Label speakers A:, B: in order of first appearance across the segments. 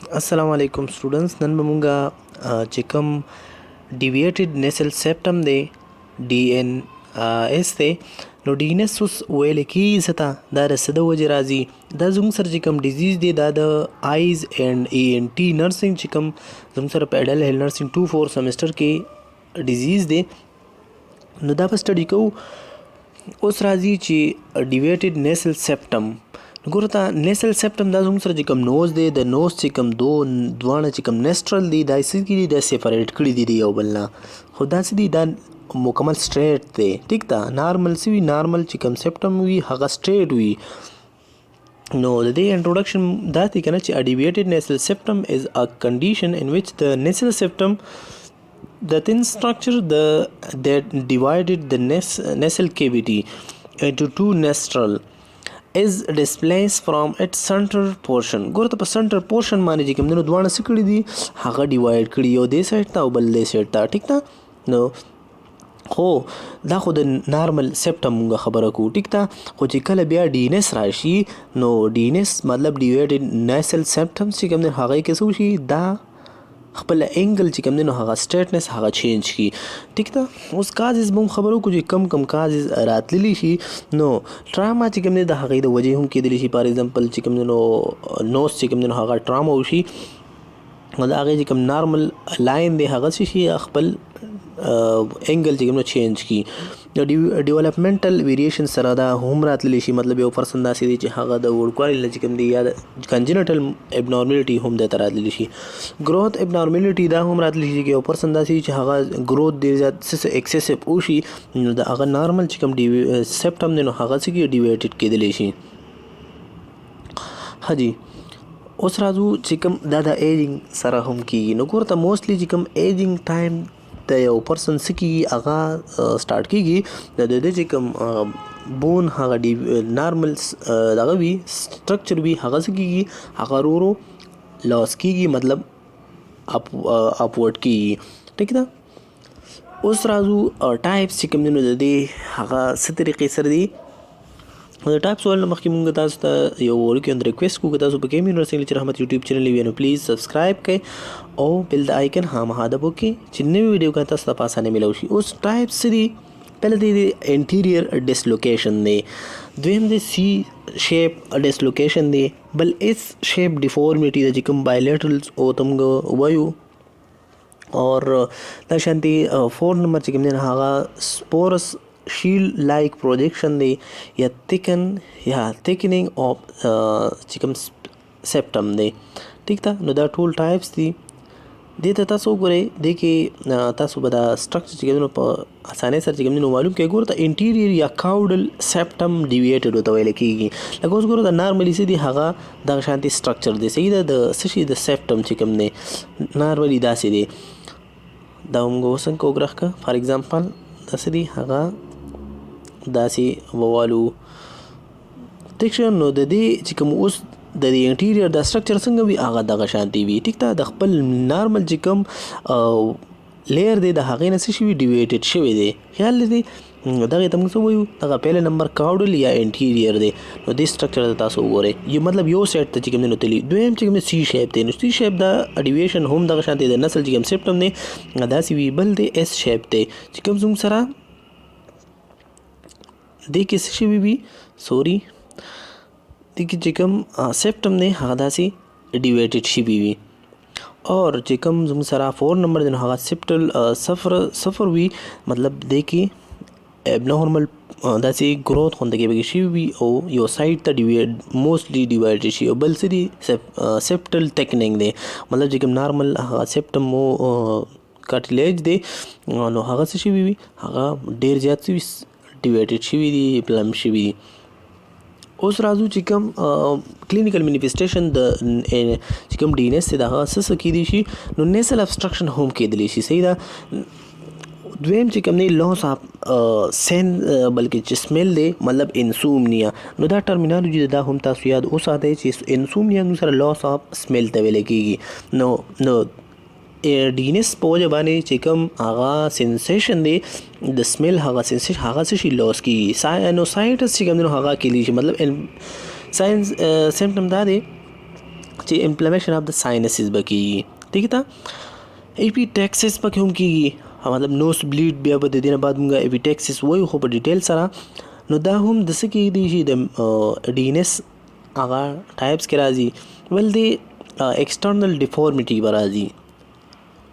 A: السلام علیکم سټوډنټس نن به مونږه چې کوم ډیویټډ نیسل سیپټم دی ډي ان اس دی نو ډي ان اس اوس ویل کېږي څه ته دا د څه د وجې راځي دا زموږ سره چې کوم ډیزیز دی دا د آیز اینډ ای این ټي نرسنګ چې کوم زموږ سره په اډل هیل نرسنګ 2-4 سیمسټر کې ډیزیز دی نو دا به سټډي کوو. اوس راځي چې ډیویټډ نیسل سیپټم ګوره ته نیسل سیپټم دا زموږ سره چې کوم نوز دی د نوز چې کوم دواړه چې کوم نیسټرل دی دا څه کړي دا سیپریټ کړي دي د یو بل نه خو دا څه دي دا مکمل سټریټ دی ټیک ده نارمل څه وي نارمل چې کوم سیپټم وي هغه سټریټ وي. نو د دې انټروډکشن دا دی کنه چې a deviated nasal septum is a condition in which the nasal septum the thin structure that divided the nasal cavity into two nostril is displaced from its center portion. ګوره ته په سنټر پورشن باندې چې کوم دنو دواړه څه کړي دي هغه ډیوایډ کړي یو دې سایډ ته او بل دې سایډ ته ټیک ده. نو خو دا خو د نارمل سیپټم مونږ خبره کوو ټیک ده خو چې کله بیا ډي ان اس راشي نو ډي ان اس مطلب ډیویډډ نیسل سیپټم چې کوم دی هغه کې څه وشي دا خپل انګل چې کوم دی نو هغه سټریټنس هغه چینج کی ټیک ده. اوس کازز به خبرو کو چې کم کازز راتللی شي نو ټراما چې کوم دی د هغې د وجې هم کېدلی شي فار ایگزامپل چې کوم دی نو نوز چې کوم دی نو هغه ټراما وشي نو د هغې چې کوم نارمل لاین دی هغه شي خپل انګل چې کوم چینج کی. نو ډیولپمنټل ویریشن سره دا هم راتللی شي مطلب یو پرسن داسې دی چې هغه د وړوکوالي نه چې کوم دی یا کنجنټل ابنارملټي هم درته راتللی شي. ګروث ابنارملټي دا هم راتللی شي چې یو پرسن داسې چې هغه ګروث ډېر زیات ایکسیسیو وشي نو د هغه نارمل چې کوم سیپټم دی نو هغه څه کې ډیویټډ کېدلی شي. ها جی اوس راځو چې کوم دا د ایجنګ سره هم کېږي نو ګوره ته موسټلی چې کوم ایجنګ ټایم د یو پرسن څه کېږي هغه سټارټ کېږي د دې چې کوم بون هغه نارمل دغه وي سټرکچر وي هغه څه کېږي هغه ورو لاس کېږي مطلب اپورډ کېږي ټیک ده. اوس راځو ټایپس چې کوم دی نو د دې هغه څه طریقې سره دي د ټایپ سوال مخکې مونږ تاسو ته یو ورکو ریکویسټ کوو تاسو په کیمین نرسنګ لیکچر احمد یوټیوب چینل وی نو پلیز سبسکرایب کړئ او بل د آیکن هماهه دبو کې چې نوې ویډیو کا تاسو ته په اسانه ملو شي. اوس ټایپ سری پہله د انټیریئر ډیسلوکیشن دی دویم د سی شیپ ډیسلوکیشن دی بل اس شیپ ډیفورمیټي د کوم بایلیټرلز او تمګ وایو اور دا شانتي 4 نمبر چې کوم دی هغه سپورس شیل لایک پروجیکشن دی یا تھکننگ اف چې کوم سیپټم دی ټیک ده. نو دا ټول ټایپس دي دې ته تاسو وګورئ دې کې تاسو به دا سټرکچر چې کوم په اسانۍ سره چې کوم معلوم کړئ. ګوره ته انټیریئر یا کاوډل سیپټم ډیویټډ ورته ویل کېږي لکه اوس ګوره د نارملی څه دي هغه دغه شانتي سټرکچر دی صحیح ده د څه شي د سیپټم چې کوم دی نارملی داسې دی دا موږ څنګه وګورئ فار ایگزامپل داسې دی هغه داسې ووالو ټیک شو. نو د دې چې کوم اوس د دې انټیریئر د سټرکچر څنګه وي هغه دغه شانتي وي ټیک ده د خپل نارمل چې کوم لیر دی د هغې نه څه شوي ډیویټډ شوی دی خیال دی دغې ته موږ څه وایو دغه پهله نمبر کاوډل یا انټیریئر دی. نو دې سټرکچر ته تاسو وګورئ یو مطلب یو سیټ ته چې کوم نو تلي دویم چې کوم سی شیپ دی نو سی شیپ دا ډیویشن هم دغه شانتي د نسل چې کوم سیپټم دی داسې وي بل دی اس شیپ دی چې کوم زموږ سره دې کې څه شوي وي سوري دې کې چې کوم سیپټم دی هغه داسې ډیویټډ شوي وي اور چې کوم زموږ سره 4 نمبر دی نو هغه سیپټل صفر وي مطلب دې کې ابنورمل داسې ګروث خوندګي به شي وي او یو سایډ ته موستلی ډیوایډ شي او بل څه دي سیپټل ټیکننګ دی مطلب چې کوم نارمل هغه سیپټم مو کارټلیج دی نو هغه څه شي وي هغه ډیر زیات ډیویټډ شوي دي پلم شوي دي. اوس راځو چې کوم کلینیکل مینیفیسټیشن د چې کوم ډي ان اس دی د هغه څه کېدی شي نو نیسل ابسټرکشن هم کېدلی شي صحیح ده. دویم چې کوم دی لاس اف سین بلکې چې سمیل دی مطلب انسومنیا نو دا ټرمینالوجي دا هم تاسو یاد اوساتئ چې انسومنیا موږ سره لاس اف سمیل ته ویل کېږي. نو ډي ان اس په وجه باندې چې کوم هغه سینسیشن دی د سمیل هغه سینسیشن هغه څه شي لاس کېږي ساینوسایټس چې کوم دی هغه کېدلی شي مطلب ساینس سیمټم دا دی چې انفلمیشن اف د ساینسز بکیږي. ٹھیک ده ایپیټیکسس پکې هم کیږي، مطلب نوز بلیډ بیا به د دې نه بعد موږ ایپیټیکسس وایو خو په ډیټیل سره. نو دا هم د څه کېدی شي د ډي ان اس هغه ټایپس کې راځي، ول د ایکسټرنل ډیفارمیټي به راځي.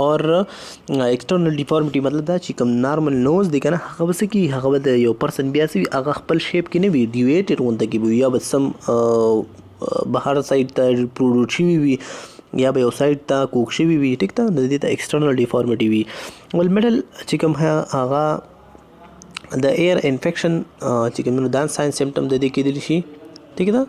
A: اور ایکسټرنل ډیفارمیټي مطلب دا چې کوم نارمل نوز دی کنه هغه به څه کي، هغه به د یو پرسن بیا څه وي هغه خپل شیپ کې نه وي، ډیویټډ غونته کې وي، یا به سم بهر سایډ ته پروډوټ شوي وي یا به یو سایډ ته کوک شوي وي. ټیک ده، نو د دې ته ایکسټرنل ډیفارمیټي وي. ول میډل چې کوم هغه د ایر انفیکشن چې کوم دا ساين سیمټم د دې کېدلی شي. ٹھیک ده،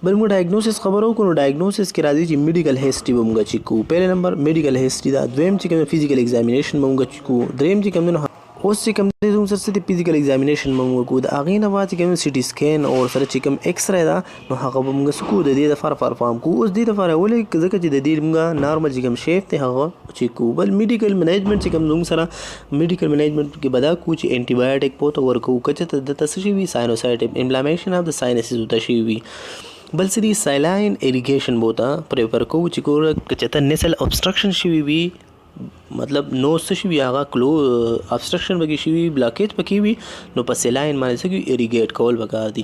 A: بل موږ ډایګنوسس خبرو کوو. ډایګنوسس کې راځي چې میډیکل هیستوري به موږ چیک کوو. پهله نمبر میډیکل هیستوري دا، دویم چې کوم فزیکل ایگزامینیشن به موږ چیک کوو، دریم چې کوم اوس چې کوم د زموږ سره د فزیکل ایگزامینیشن به موږ کوو، د هغې نه بعد چې کوم سی ټي سکین او سره چې کوم ایکس رای ده نو هغه به موږ څه کوو، د دې دپاره پرفارم کوو. اوس دې دپاره ولې ځکه چې د دې موږ نارمل چې کوم شیپ دی هغه چیک کوو. بل میډیکل منیجمنټ چې کوم زموږ سره میډیکل منیجمنټ کې به دا کوو چې انټي بایوټیک پوته ورکوو که چېرته دته څه شوي وي ساینوسایټ انفلامیشن اف د ساینسز ورته شوي وي. بل څه دي سایلاین اریګیشن بوته پریفر کوو چې که چېرته نسل ابسټرکشن شوي وي، مطلب نوز څه شوي هغه کلو ابسټرکشن پکې شوي، بلاکیج پکې وي، نو په سیلاین باندې څه کوي اریګیټ کول پکار دي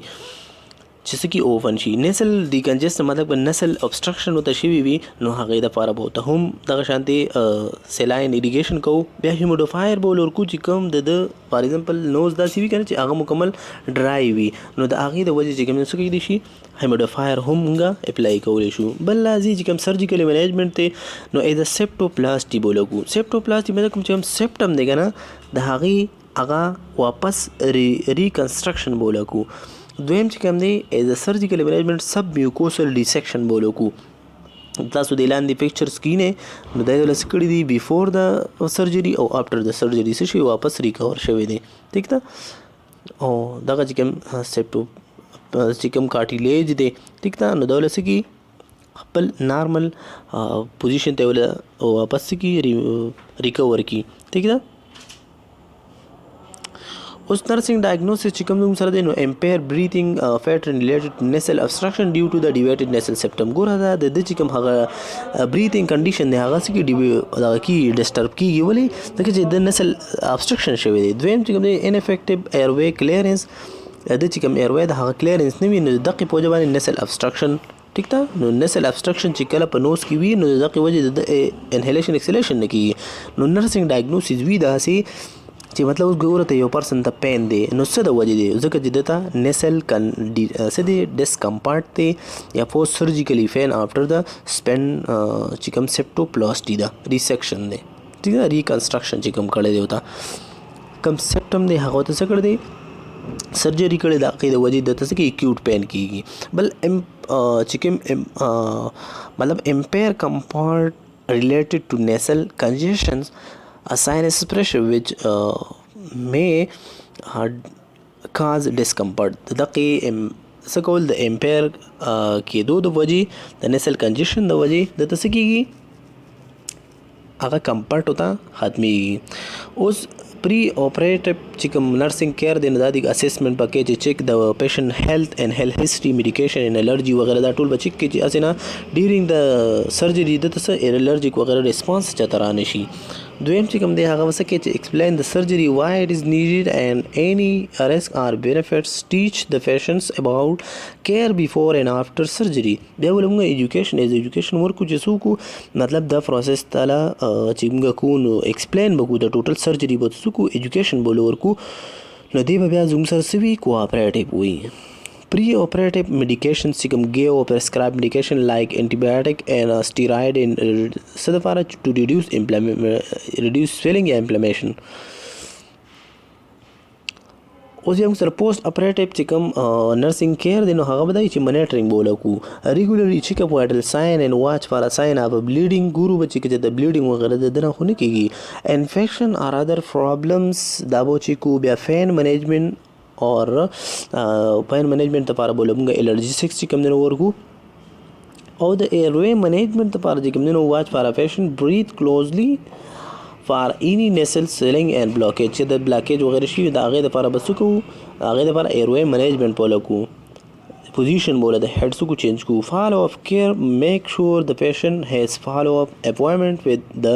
A: چې څه کې اوفن شي. نسل ډیکنجسټ مطلب نسل ابسټرکشن ورته شوي وي نو هغې دپاره به ورته هم دغه شانتې سیلاین اریګیشن کوو. بیا هیومیډیفایر به ولورکو چې کوم د فار ایگزامپل نوز داسې وي که نه چې هغه مکمل ډرای وي، نو د هغې د وجې چې کوم څه کېدی شي هیومیډیفایر هم موږ اپلای کولی شو. بل راځي چې کوم سرجیکل منیجمنټ دی نو ایز ا سیپټوپلاسټي به ولګو. سیپټوپلاسټي مطلب کوم چې کوم سیپټم دی که نه د هغې هغه واپس ریکنسټرکشن به ولګو. دویم چې کوم دی ایز ا سرجیکل منیجمنټ سب میوکوسل ډیسیکشن به ولګو. تاسو د لاندې پکچرز کینې نو دا یې ولس کړي دي بیفور د سرجري او آفټر د سرجري څه شي واپس ریکور شوی دی. ٹھیک ده، او دغه چې کوم سیپټو چې کوم کارټیلیج دی ٹھیک ده نو دا ولس کی خپل نارمل پوزیشن ته ول واپس کی ریکور کی. ٹھیک ده، اوس نرسنګ ډایګنوسس چې کوم سره دی نو امپیر بریثینګ پیټرن ریلیټډ نسل ابسټرکشن ډیو ټو د ډیویټډ نسل سیپټم. ګوره دا د چې کوم هغه بریثینګ کنډیشن دی هغه څه کې دغه کې ډسټرب کېږي، ولې ځکه چې د نسل ابسټرکشن شوی دی. دویم چې کوم دی انفیکټیو ایروے کلیرنس، د چې کوم ایروے د هغه کلیرنس نه وي نو د دقې په وجه باندې نسل ابسټرکشن. ٹھیک ده، نو نسل ابسټرکشن چې کله په نوز کې وي نو د دقې وجې د انهیلیشن ایکسلیشن نه کېږي. نو نرسنګ ډایګنوسس وي داسې چې مطلب اوس ګوره ته یو پرسن ته پین دی نو څه د وجې دی، ځکه چې دته نسل څه دی ډسکمفرټ دی یا پوسټ سرجیکلی فین آفټر د سپین چې کوم سیپټوپلاسټي ده ریسیکشن دی. ٹھیک ده، ریکنسټرکشن چې کوم کړی دی ورته کوم سیپټم دی هغه ورته څه کړی دی سرجري کړې د هغې د وجې دته څه کې اکیوټ پین کېږي. بل چې کوم مطلب امپیر کمفرټ ریلیټډ ټو نیسل کنجیشنز a sinus pressure which may cause discomfort. دقیق څه کول د امپیر کېدو د وجې د نسل کنجیشن د وجې د څه کېږي هغه کمفرټ ورته ختمېږي. اوس پری اپریټیو چې کوم نرسنګ کیر دی نو دا د اسسمنټ پکې چې چیک د پیشنټ هیلث اینڈ هیلث هیسټري میډیکیشن اینڈ الرجي وغیرہ دا ټول به چیک کړي چې اسې نه ډیورینګ د سرجري دته څه الرجیک وغیرہ ریسپانس چاته را نه شي. دویم چې کوم دی هغه وسه کې چې ایکسپلین د سرجري why it is needed and any risk or benefits, teach the patients about care before and after surgery. بیا ولومغه ایجوکیشن ایز ایجوکیشن ورکو چې څوک مطلب دا پروسس تعالی چې موږ کو نو ایکسپلین بکو د ټوټل سرجري به څوک ایجوکیشن بول ورکو نو دی بیا زموږ سره سوي کوآپریټیو وي. Pre-operative medications چې کوم ګیو او prescribed medication like antibiotic and steroid in څه دپاره to reduce swelling یا inflammation. اوس یو سره پوسټ اپریټیو چې کوم نرسنګ کیر دی نو هغه به دی چې منیټرنګ به ولکو ریګولرلی چیک اپ وایټل ساین اینډ واچ فار ا ساین اف بلیډینګ. ګورو به چې د بلیډینګ وغیره د دنه خو نه کېږي. انفیکشن اور ادر پرابلمس دا به چیک کو. بیا فین منیجمنټ اور پین منیجمنٹ لپاره به موږ الرجیسکس چې کوم دی نو ورکو. او د ایروے منیجمنٹ لپاره چې کوم دی نو واچ فار ا پیشنټ بریث کلوزلی فار اینی نیسل سیلنګ اینڈ بلاکیج چې د بلاکیج وغیره شي د هغې دپاره به څه کوو هغې دپاره ایروے منیجمنټ به ولکو. position بوله د head څخه change کو. follow up care make sure the patient has follow up appointment with the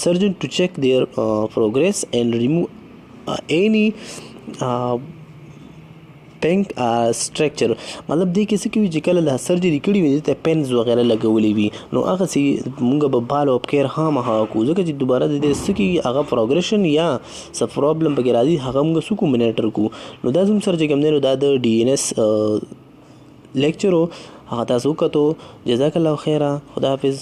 A: surgeon to check their progress and remove any پینک سټرکچر. مطلب دې کې څه کوي چې کله د سرجري کړي وي ته پینز وغیره لګولې وي نو هغه سي مونږ به فالو اپ کیر خامخا کوو ځکه چې دوباره د دې څه کوي هغه پروګریشن یا څه پرابلم پکې راځي هغه مونږ څوک مونیټر کوو. نو دا زموږ سره چې کوم دی نو دا د DNS لیکچر هغه تاسو وکړو. جزاک الله خیره. خدا حافظ.